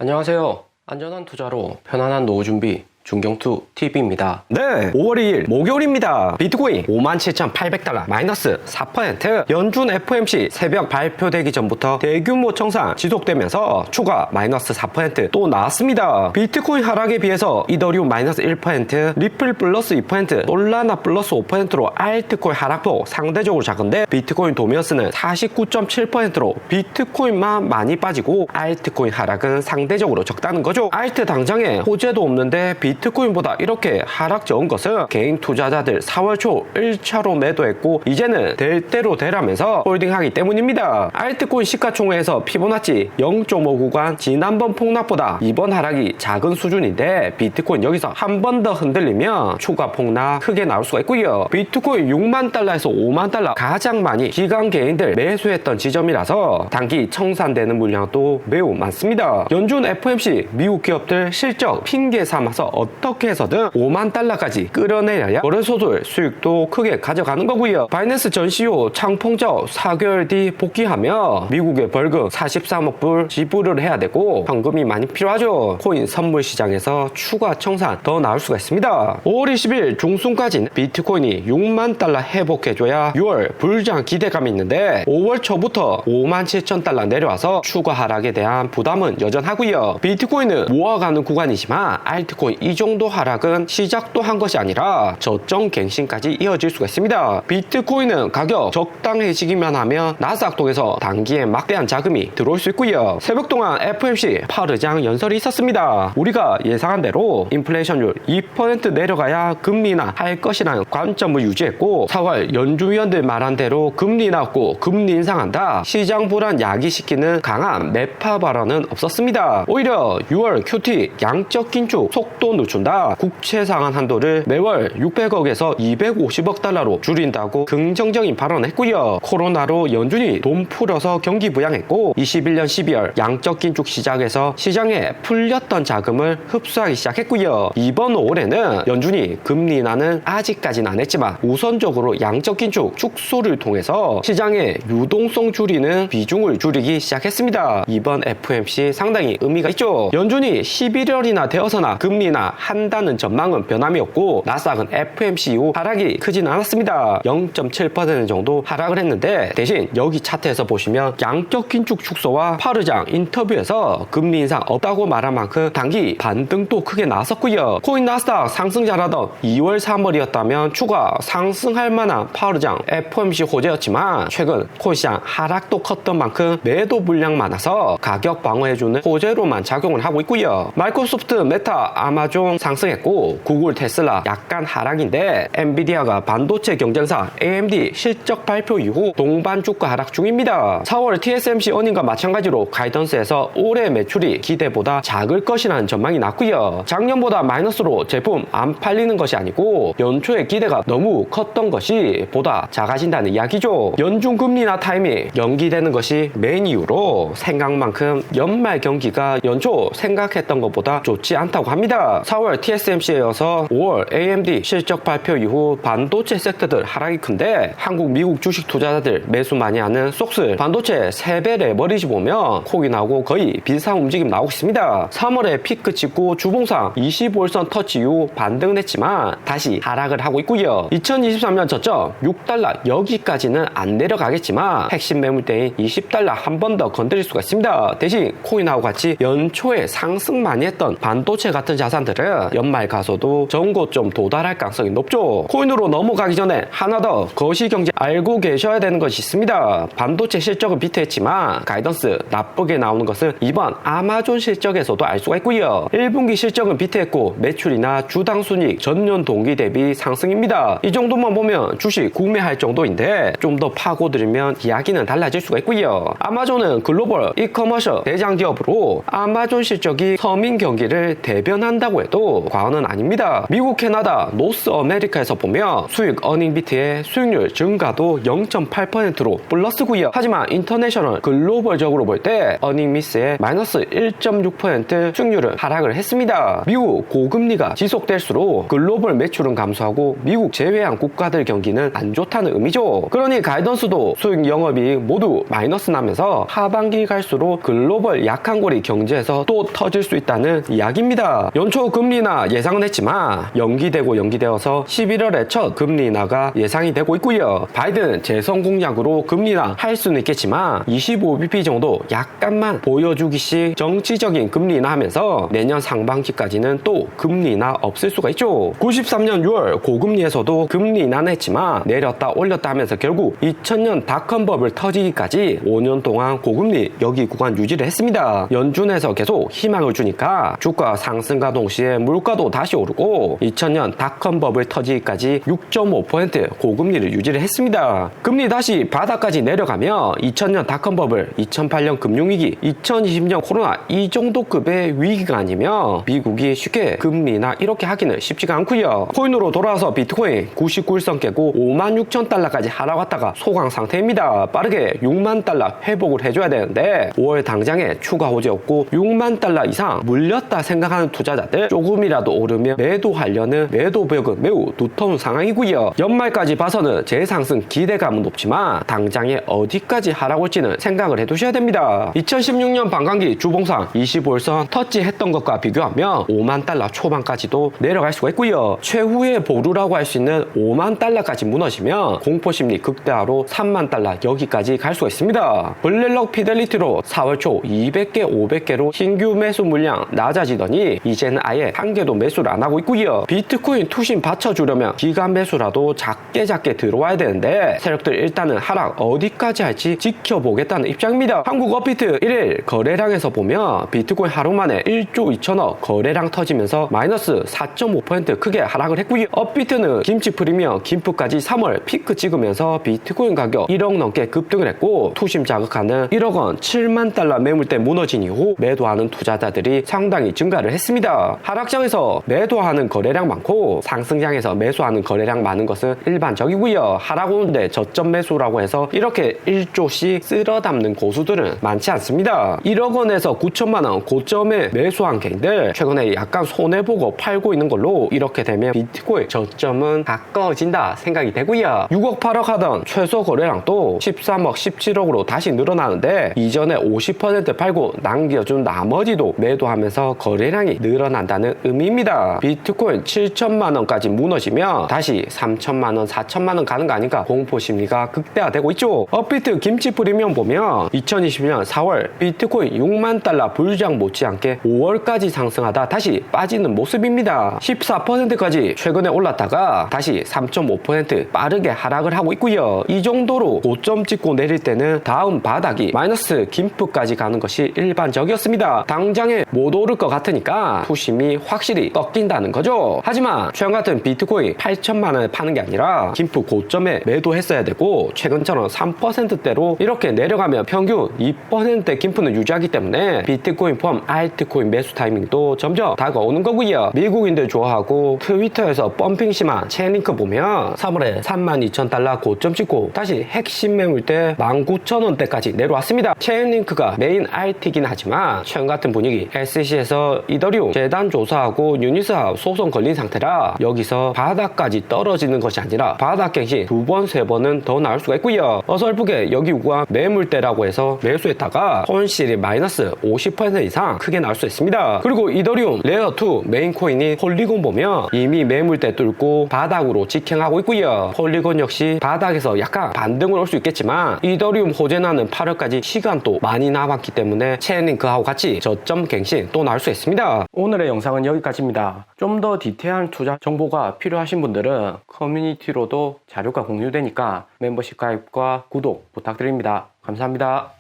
안녕하세요. 안전한 투자로 편안한 노후 준비 중경투 TV입니다. 네, 5월 2일 목요일입니다. 비트코인 57,800달러 마이너스 4%. 연준 FOMC 새벽 발표되기 전부터 대규모 청산 지속되면서 추가 마이너스 4% 또 나왔습니다. 비트코인 하락에 비해서 이더리움 마이너스 1%, 리플 플러스 2%, 솔라나 플러스 5%로 알트코인 하락폭 상대적으로 작은데 비트코인 도미어스는 49.7%로 비트코인만 많이 빠지고 알트코인 하락은 상대적으로 적다는 거죠. 알트 당장에 호재도 없는데 비트코인보다 이렇게 하락 적은 것은 개인 투자자들 4월 초 1차로 매도했고 이제는 될 대로 되라면서 홀딩하기 때문입니다. 알트코인 시가총액에서 피보나치 0.5 구간 지난번 폭락보다 이번 하락이 작은 수준인데 비트코인 여기서 한 번 더 흔들리면 추가 폭락 크게 나올 수가 있고요. 비트코인 6만 달러에서 5만 달러 가장 많이 기관 개인들 매수했던 지점이라서 단기 청산되는 물량도 매우 많습니다. 연준 FOMC 미국 기업들 실적 핑계 삼아서 어떻게 해서든 5만 달러까지 끌어내려야 거래소들 수익도 크게 가져가는 거고요. 바이낸스 전 CEO 창펑저 4개월 뒤 복귀하며 미국의 벌금 43억 불 지불을 해야 되고 현금이 많이 필요하죠. 코인 선물 시장에서 추가 청산 더 나올 수가 있습니다. 5월 20일 중순까지는 비트코인이 6만 달러 회복해줘야 6월 불장 기대감이 있는데 5월 초부터 5만 7천 달러 내려와서 추가 하락에 대한 부담은 여전하고요. 비트코인은 모아가는 구간이지만 알트코인 이 정도 하락은 시작도 한 것이 아니라 저점 갱신까지 이어질 수가 있습니다. 비트코인은 가격 적당해지기만 하면 나스닥통에서 단기에 막대한 자금이 들어올 수 있고요. 새벽 동안 FOMC 파르장 연설이 있었습니다. 우리가 예상한 대로 인플레이션율 2% 내려가야 금리 인하 할 것이라는 관점을 유지했고 4월 연준위원들 말한 대로 금리 인하고 금리 인상한다. 시장 불안 야기시키는 강한 매파 발언은 없었습니다. 오히려 6월 QT 양적 긴축 속도 늦춘다. 국채 상환 한도를 매월 600억에서 250억 달러로 줄인다고 긍정적인 발언을 했고요. 코로나로 연준이 돈 풀어서 경기 부양했고 21년 12월 양적 긴축 시작해서 시장에 풀렸던 자금을 흡수하기 시작했고요. 이번 5월에는 연준이 금리 인하는 아직까지는 안 했지만 우선적으로 양적 긴축 축소를 통해서 시장의 유동성 줄이는 비중을 줄이기 시작했습니다. 이번 FOMC 상당히 의미가 있죠. 연준이 11월이나 되어서나 금리 인하 한다는 전망은 변함이 없고 나스닥은 FOMC 이후 하락이 크진 않았습니다. 0.7% 정도 하락을 했는데 대신 여기 차트에서 보시면 양적 긴축 축소와 파르장 인터뷰에서 금리 인상 없다고 말한 만큼 단기 반등도 크게 나왔었고요. 코인 나스닥 상승 잘하던 2월 3월이었다면 추가 상승할 만한 파르장 FOMC 호재였지만 최근 코인 시장 하락도 컸던 만큼 매도 물량 많아서 가격 방어해주는 호재로만 작용을 하고 있고요. 마이크로소프트, 메타, 아마존 상승했고 구글, 테슬라 약간 하락인데 엔비디아가 반도체 경쟁사 AMD 실적 발표 이후 동반 주가 하락 중입니다. 4월 TSMC 어닝과 마찬가지로 가이던스에서 올해 매출이 기대보다 작을 것이라는 전망이 났고요. 작년보다 마이너스로 제품 안 팔리는 것이 아니고 연초에 기대가 너무 컸던 것이 보다 작아진다는 이야기죠. 연준 금리 인하 타이밍 연기되는 것이 메인 이유로 생각만큼 연말 경기가 연초 생각했던 것보다 좋지 않다고 합니다. 4월 TSMC에 이어서 5월 AMD 실적 발표 이후 반도체 섹터들 하락이 큰데 한국, 미국 주식 투자자들 매수 많이 하는 속스 반도체 3배 레버리지 보면 코인하고 거의 비슷한 움직임 나오고 있습니다. 3월에 피크 찍고 주봉상 25일선 터치 이후 반등을 했지만 다시 하락을 하고 있고요. 2023년 저점 6달러 여기까지는 안 내려가겠지만 핵심 매물대인 20달러 한 번 더 건드릴 수가 있습니다. 대신 코인하고 같이 연초에 상승 많이 했던 반도체 같은 자산들은 연말 가서도 전고점 도달할 가능성이 높죠. 코인으로 넘어가기 전에 하나 더 거시경제 알고 계셔야 되는 것이 있습니다. 반도체 실적은 비트했지만 가이던스 나쁘게 나오는 것은 이번 아마존 실적에서도 알 수가 있고요. 1분기 실적은 비트했고 매출이나 주당 순이익 전년 동기 대비 상승입니다. 이 정도만 보면 주식 구매할 정도인데 좀 더 파고들면 이야기는 달라질 수가 있고요. 아마존은 글로벌 이커머스 대장 기업으로 아마존 실적이 서민 경기를 대변한다고 있다고 해도 과언은 아닙니다. 미국, 캐나다, 노스 아메리카에서 보면 수익 어닝비트의 수익률 증가도 0.8%로 플러스고요. 하지만 인터내셔널 글로벌적으로 볼 때 어닝미스의 마이너스 1.6% 수익률은 하락을 했습니다. 미국 고금리가 지속될수록 글로벌 매출은 감소하고 미국 제외한 국가들 경기는 안 좋다는 의미죠. 그러니 가이던스도 수익 영업이익 모두 마이너스 나면서 하반기 갈수록 글로벌 약한 고리 경제에서 또 터질 수 있다는 이야기입니다. 연초 금리 인하 예상은 했지만 연기되어서 11월에 첫 금리 인하가 예상이 되고 있고요. 바이든 재선 공약으로 금리 인하 할 수는 있겠지만 25bp 정도 약간만 보여주기식 정치적인 금리 인하 하면서 내년 상반기까지는 또 금리 인하 없을 수가 있죠. 93년 6월 고금리에서도 금리 인하는 했지만 내렸다 올렸다 하면서 결국 2000년 닷컴 버블 터지기까지 5년 동안 고금리 여기 구간 유지를 했습니다. 연준에서 계속 희망을 주니까 주가 상승과 동시에 물가도 다시 오르고 2000년 닷컴 버블 터지기까지 6.5% 고금리를 유지를 했습니다. 금리 다시 바닥까지 내려가며 2000년 닷컴 버블, 2008년 금융위기, 2020년 코로나 이 정도 급의 위기가 아니면 미국이 쉽게 금리나 이렇게 하기는 쉽지가 않고요. 코인으로 돌아와서 비트코인 99일선 깨고 56,000달러까지 하락왔다가 소강 상태입니다. 빠르게 6만 달러 회복을 해줘야 되는데 5월 당장에 추가 호재 없고 6만 달러 이상 물렸다 생각하는 투자자들 조금이라도 오르면 매도하려는 매도 벽은 매우 두터운 상황이고요. 연말까지 봐서는 재상승 기대감은 높지만 당장에 어디까지 하락올지는 생각을 해두셔야 됩니다. 2016년 반감기 주봉상 25일선 터치했던 것과 비교하면 5만 달러 초반까지도 내려갈 수가 있고요. 최후의 보루라고 할 수 있는 5만 달러까지 무너지면 공포심리 극대화로 3만 달러 여기까지 갈 수가 있습니다. 블랙록 피델리티로 4월 초 200개, 500개로 신규 매수 물량 낮아지더니 이제는 아예 한 개도 매수를 안 하고 있고요. 비트코인 투심 받쳐주려면 기간 매수라도 작게 들어와야 되는데 세력들 일단은 하락 어디까지 할지 지켜보겠다는 입장입니다. 한국 업비트 1일 거래량에서 보면 비트코인 하루 만에 1조 2천억 거래량 터지면서 마이너스 4.5% 크게 하락을 했고요. 업비트는 김치 프리미엄 김프까지 3월 피크 찍으면서 비트코인 가격 1억 넘게 급등을 했고 투심 자극하는 1억 원 7만 달러 매물대 무너진 이후 매도하는 투자자들이 상당히 증가를 했습니다. 하락장에서 매도하는 거래량 많고 상승장에서 매수하는 거래량 많은 것은 일반적이고요. 하락 오는데 저점 매수라고 해서 이렇게 1조씩 쓸어 담는 고수들은 많지 않습니다. 1억 원에서 9천만 원 고점에 매수한 개인들 최근에 약간 손해보고 팔고 있는 걸로 이렇게 되면 비트코인 저점은 가까워진다 생각이 되고요. 6억 8억 하던 최소 거래량도 13억 17억으로 다시 늘어나는데 이전에 50% 팔고 남겨준 나머지도 매도하면서 거래량이 늘어난다는 의미입니다. 비트코인 7천만 원까지 무너지면 다시 3천만 원 4천만 원 가는 거 아닌가 공포심리가 극대화되고 있죠. 업비트 김치 프리미엄 보면 2020년 4월 비트코인 6만 달러 불장 못지않게 5월까지 상승하다 다시 빠지는 모습입니다. 14%까지 최근에 올랐다가 다시 3.5% 빠르게 하락을 하고 있고요. 이 정도로 고점 찍고 내릴 때는 다음 바닥이 마이너스 김프까지 가는 것이 일반적이었습니다. 당장에 못 오를 것 같으니까 투심이 확실히 꺾인다는 거죠. 하지만 최근 같은 비트코인 8천만 원에 파는 게 아니라 김프 고점에 매도했어야 되고 최근처럼 3%대로 이렇게 내려가면 평균 2%대 김프는 유지하기 때문에 비트코인 포함 알트코인 매수 타이밍도 점점 다가오는 거고요. 미국인들 좋아하고 트위터에서 펌핑 심한 체인링크 보면 3월에 32,000달러 고점 찍고 다시 핵심 매물대 19,000원대까지 내려왔습니다. 체인링크가 메인 RT이긴 하지만 최근 같은 분위기 SEC에서 이더리움 재단 조사하고 유니스와 소송 걸린 상태라 여기서 바닥까지 떨어지는 것이 아니라 바닥 갱신 2번, 3번은 더 나올 수가 있고요. 어설프게 여기 구간 매물대라고 해서 매수했다가 손실이 마이너스 50% 이상 크게 나올 수 있습니다. 그리고 이더리움 레어2 메인 코인인 폴리곤 보면 이미 매물대 뚫고 바닥으로 직행하고 있고요. 폴리곤 역시 바닥에서 약간 반등을 올 수 있겠지만 이더리움 호재나는 8월까지 시간도 많이 남았기 때문에 체인링크하고 같이 저점 갱신 또 나올 수 있습니다. 오늘의 영상은 여기까지입니다. 좀 더 디테일한 투자 정보가 필요하신 분들은 커뮤니티로도 자료가 공유되니까 멤버십 가입과 구독 부탁드립니다. 감사합니다.